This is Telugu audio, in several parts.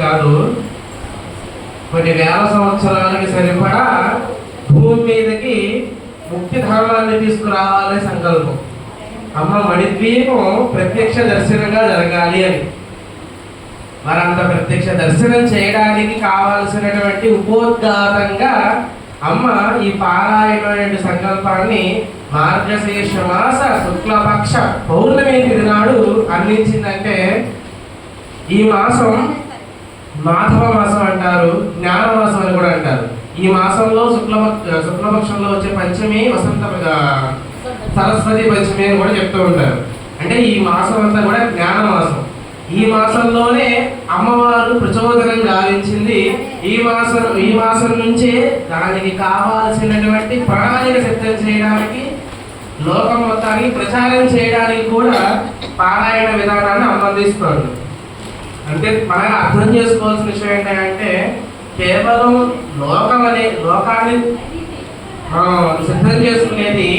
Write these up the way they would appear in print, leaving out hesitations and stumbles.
కాదు, కొన్ని వేల సంవత్సరాలకి సరిపడా భూమి మీదకి ముక్తి ధర్మాన్ని తీసుకురావాలనే సంకల్పం. అమ్మ మణిద్వీపం ప్రత్యక్ష దర్శనంగా జరగాలి అని. మరి అంత ప్రత్యక్ష దర్శనం చేయడానికి కావాల్సినటువంటి ఉపోద్ఘాతంగా అమ్మ ఈ పారాయణ సంకల్పాన్ని మార్గశీర్ష మాస శుక్లపక్ష పౌర్ణమి తిరునాడు అందించిందంటే, ఈ మాసం మాధవ మాసం అంటారు, జ్ఞాన మాసం అని కూడా అంటారు. ఈ మాసంలో శుక్లపక్షంలో వచ్చే పంచమి వసంత సరస్వతి పంచమి అని కూడా చెప్తూ ఉంటారు. అంటే ఈ మాసం అంతా కూడా జ్ఞాన మాసం. ఈ మాసంలోనే అమ్మవారు ప్రచోదనం గావించింది. ఈ మాసం నుంచే దానికి కావాల్సినటువంటి ప్రణాళిక సిద్ధం చేయడానికి, లోకం మొత్తానికి ప్రచారం చేయడానికి కూడా పారాయణ విధానాన్ని అందిస్తున్నాడు. అంటే మనకు అర్థం చేసుకోవాల్సిన విషయం ఏంటంటే, కేవలం లోకాన్ని సిద్ధం చేసుకునేది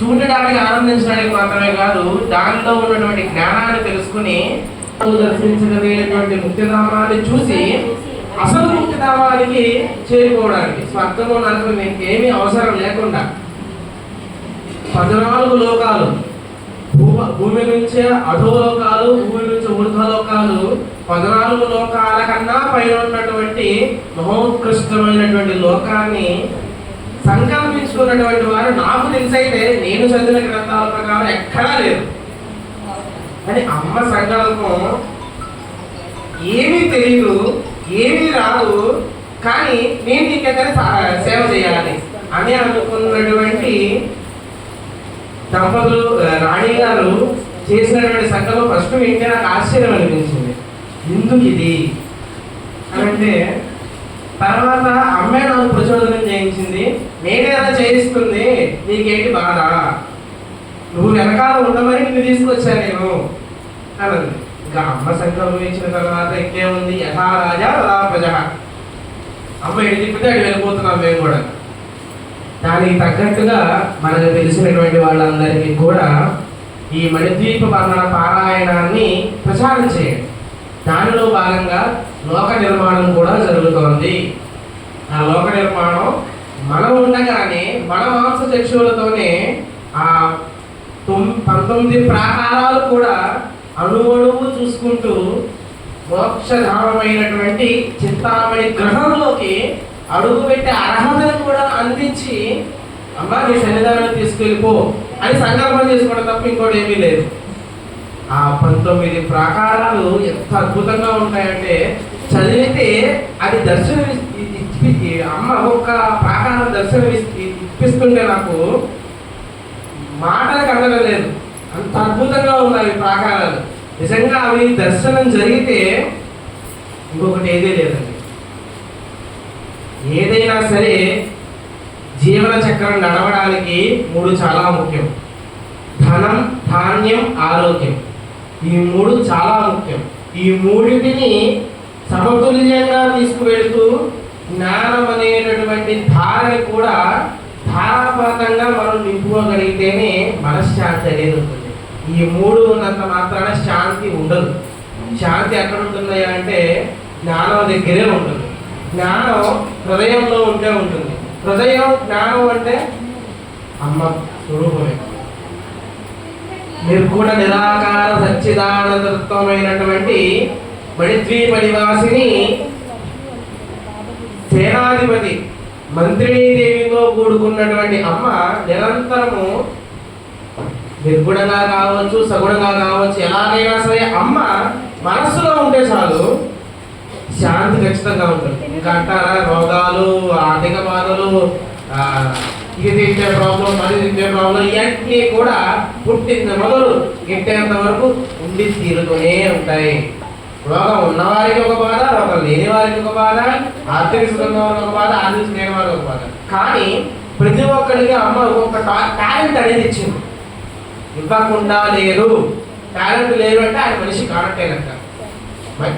చూడడానికి ఆనందించడానికి మాత్రమే కాదు, దానిలో ఉన్నటువంటి జ్ఞానాన్ని తెలుసుకుని దర్శించగలిగినటువంటి ముక్తిధామాన్ని చూసి అసలు ముక్తిధామానికి చేరుకోవడానికి, స్వర్గము నరకం ఇంకేమీ అవసరం లేకుండా 14 లోకాలు, భూమి నుంచే అధోలోకాలు, భూమి నుంచి ఊర్ధ్వలోకాలు, 14 లోకాల కన్నా పైన ఉన్నటువంటి మహోత్కృష్టమైనటువంటి లోకాన్ని సంకల్పించుకున్నటువంటి వారు నాకు తెలిసైతే నేను చదివిన గ్రంథాల ప్రకారం ఎక్కడా లేదు. అని అమ్మ సంకల్పం ఏమీ తెలియదు, ఏమీ రాదు, కానీ నేను నీకెంతనే సేవ చేయాలి అని అనుకున్నటువంటి దంపతులు రాణి గారు చేసినటువంటి సంకల్పం ఫస్ట్ వింటే నాకు ఆశ్చర్యం అనిపించింది. ఎందుకు ఇది అంటే, తర్వాత అమ్మే నాకు ప్రచోదనం చేయించింది. నేనేలా చేయిస్తుంది, నీకేంటి బాధ, నువ్వు వెనకాల ఉండమని నిన్ను తీసుకొచ్చాను నేను అన్నది. ఇంకా అమ్మ సంకల్పం ఇచ్చిన తర్వాత ఇంకేముంది, యథా రాజా తథా ప్రజ. అమ్మ ఎడి తిప్పితే అడి వెళ్ళిపోతున్నాం మేము కూడా. దానికి తగ్గట్టుగా మనకు తెలిసినటువంటి వాళ్ళందరికీ కూడా ఈ మణిద్వీప వర్ణన పారాయణాన్ని ప్రచారం చేయండి. దానిలో భాగంగా లోక నిర్మాణం కూడా జరుగుతోంది. ఆ లోక నిర్మాణం మనం ఉండగానే మన మాంస చక్షువులతోనే ఆ 19 ప్రాకారాలు కూడా అణువణువు చూసుకుంటూ మోక్షధామమైనటువంటి చింతామణి గ్రహంలోకి అడుగుపెట్టే అర్హతను కూడా అందించి, అమ్మ నీ సన్నిధానాన్ని తీసుకెళ్ళిపో అని సంకల్పం చేసుకోవడం తప్ప ఇంకోటి ఏమీ లేదు. ఆ 19 ప్రాకారాలు ఎంత అద్భుతంగా ఉంటాయంటే, చదివితే అది దర్శనం అమ్మ ఒక్క ప్రాకారం దర్శనం ఇప్పిస్తుంటే నాకు మాటలకు అందడం లేదు, అంత అద్భుతంగా ఉన్నాయి ప్రాకారాలు. నిజంగా అవి దర్శనం జరిగితే ఇంకొకటి ఏదే లేదండి. ఏదైనా సరే జీవన చక్రం నడవడానికి 3 చాలా ముఖ్యం. ధనం, ధాన్యం, ఆరోగ్యం. ఈ 3 చాలా ముఖ్యం. ఈ 3టిని సమతుల్యంగా తీసుకువెళుతూ జ్ఞానం అనేటటువంటి ధారని కూడా ధారాపాతంగా మనం నింపుకోగలిగితేనే మనశ్శాంతి అనేది ఉంటుంది. ఈ 3 ఉన్నంత మాత్రాన శాంతి ఉండదు. శాంతి ఎక్కడ ఉంటుంది అంటే జ్ఞానం దగ్గరే ఉంటుంది. జ్ఞానం హృదయంలో ఉంటే ఉంటుంది. హృదయం జ్ఞానం అంటే అమ్మ స్వరూపమే. నిర్గుణ నిరాకార సచ్చిదానందత్వమైనటువంటి మణిద్వీప నివాసిని సేనాధిపతి మంత్రిణీదేవితో కూడుకున్నటువంటి అమ్మ నిరంతరము నిర్గుణంగా కావచ్చు, సగుణంగా కావచ్చు, ఎలాగైనా సరే అమ్మ మనస్సులో ఉంటే చాలు శాంతి ఖచ్చితంగా ఉంటుంది. ఇంకా అంటారా, రోగాలు, ఆర్థిక బాధలు, ఇది తింటే ప్రాబ్లం, అది తింటే ప్రాబ్లం, ఇవన్నీ కూడా పుట్టిన మొదలు గిట్టేంత వరకు ఉండి తీరుతూనే ఉంటాయి. రోగం ఉన్నవారికి ఒక బాధ, రోగం లేని వారికి ఒక బాధ, ఆర్థిక సుఖంగా ఒక బాధ, ఆర్థిక లేని వారికి ఒక బాధ. కానీ ప్రతి ఒక్కరికి అమ్మ ఒక్కొక్క టాలెంట్ అనేది ఇచ్చింది. ఇవ్వకుండా లేరు, టాలెంట్ లేరు అంటే ఆయన మనిషి కానట్టే లెక్క.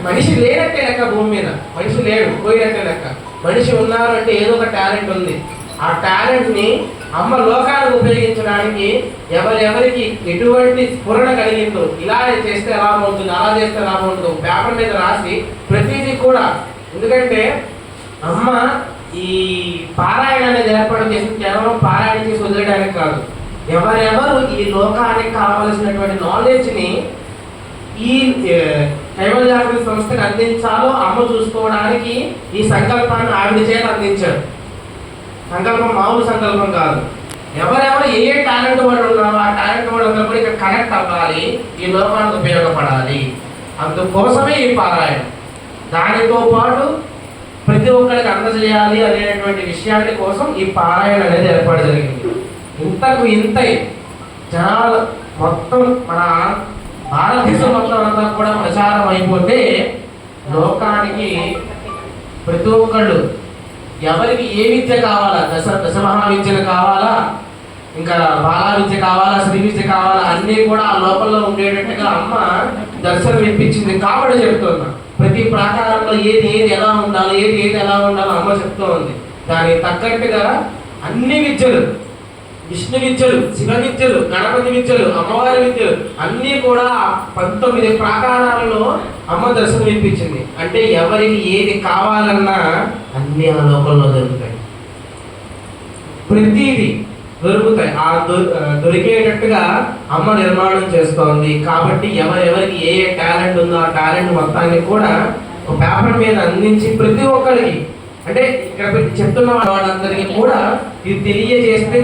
మనిషి లేనట్టే లెక్క. భూమి మీద మనిషి లేడు, పోయినట్టే లెక్క. మనిషి ఉన్నారు అంటే ఏదో ఒక టాలెంట్ ఉంది. ఆ టాలెంట్ని అమ్మ లోకానికి ఉపయోగించడానికి ఎవరెవరికి ఎటువంటి స్ఫురణ కలిగిందో, ఇలా చేస్తే ఎలా ఉంటుంది, అలా చేస్తే ఎలా ఉంటుంది పేపర్ మీద రాసి ప్రతిదీ కూడా. ఎందుకంటే అమ్మ ఈ పారాయణ అనేది ఏర్పాటు చేసి కేవలం పారాయణ చేసి వదిలేయడానికి కాదు, ఎవరెవరు ఈ లోకానికి కావలసినటువంటి నాలెడ్జ్ని ఈ కైవల్య జాగృతి సంస్థకు అందించాలో అమ్మ చూసుకోవడానికి ఈ సంకల్పాన్ని ఆవిడ చేత అందించారు. సంకల్పం మామూలు సంకల్పం కాదు. ఎవరెవరు ఏ టాలెంట్ వాళ్ళు ఉన్నారో ఆ టాలెంట్ వాళ్ళందరూ కూడా ఇక్కడ కనెక్ట్ అవ్వాలి, ఈ లోకానికి ఉపయోగపడాలి. అందుకోసమే ఈ పారాయణం. దానితో పాటు ప్రతి ఒక్కరికి అందజేయాలి అనేటువంటి విషయాన్ని కోసం ఈ పారాయణ అనేది ఏర్పాటు జరిగింది. ఇంతకు ఇంతై జనాలు మొత్తం మన భారతదేశం మొత్తం అంతా కూడా ప్రచారం అయిపోతే లోకానికి ప్రతి ఒక్కళ్ళు ఎవరికి ఏ విద్య కావాలా, దశమహా విద్యలు కావాలా, ఇంకా బాలా విద్య కావాలా, శ్రీ విద్య కావాలా, అన్నీ కూడా ఆ లోపల ఉండేటట్టుగా అమ్మ దర్శనం ఇప్పించింది. కాబట్టి చెప్తున్నా, ప్రతి ప్రాకారంలో ఏది ఎలా ఉండాలో, ఏది ఎలా ఉండాలో అమ్మ చెప్తూ ఉంది. దానికి తగ్గట్టుగా అన్ని విద్యలు, విష్ణు విద్యలు, శివ విద్యలు, గణపతి విద్యలు, అమ్మవారి విద్యలు అన్నీ కూడా 19 ప్రాకారాలలో అమ్మ దర్శనం ఇప్పించింది. అంటే ఎవరికి ఏది కావాలన్నా అన్ని ఆ లోకంలో దొరుకుతాయి, ప్రతిదీ దొరుకుతాయి. ఆ దొరికేటట్టుగా అమ్మ నిర్మాణం చేస్తోంది. కాబట్టి ఎవరెవరికి ఏ టాలెంట్ ఉందో ఆ టాలెంట్ మొత్తాన్ని కూడా ఒక పేపర్ మీద అందించి ప్రతి ఒక్కరికి, అంటే ఇక్కడ చెప్తున్న వాళ్ళందరికీ కూడా ఇది తెలియజేస్తే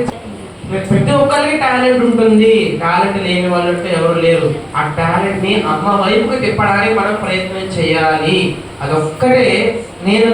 ప్రతి ఒక్కరికి టాలెంట్ ఉంటుంది. టాలెంట్ లేని వాళ్ళంటే ఎవరు లేరు. ఆ టాలెంట్ ని అమ్మ వైపుకి తిప్పడానికి మనం ప్రయత్నం చేయాలి. అదొక్కటే నేను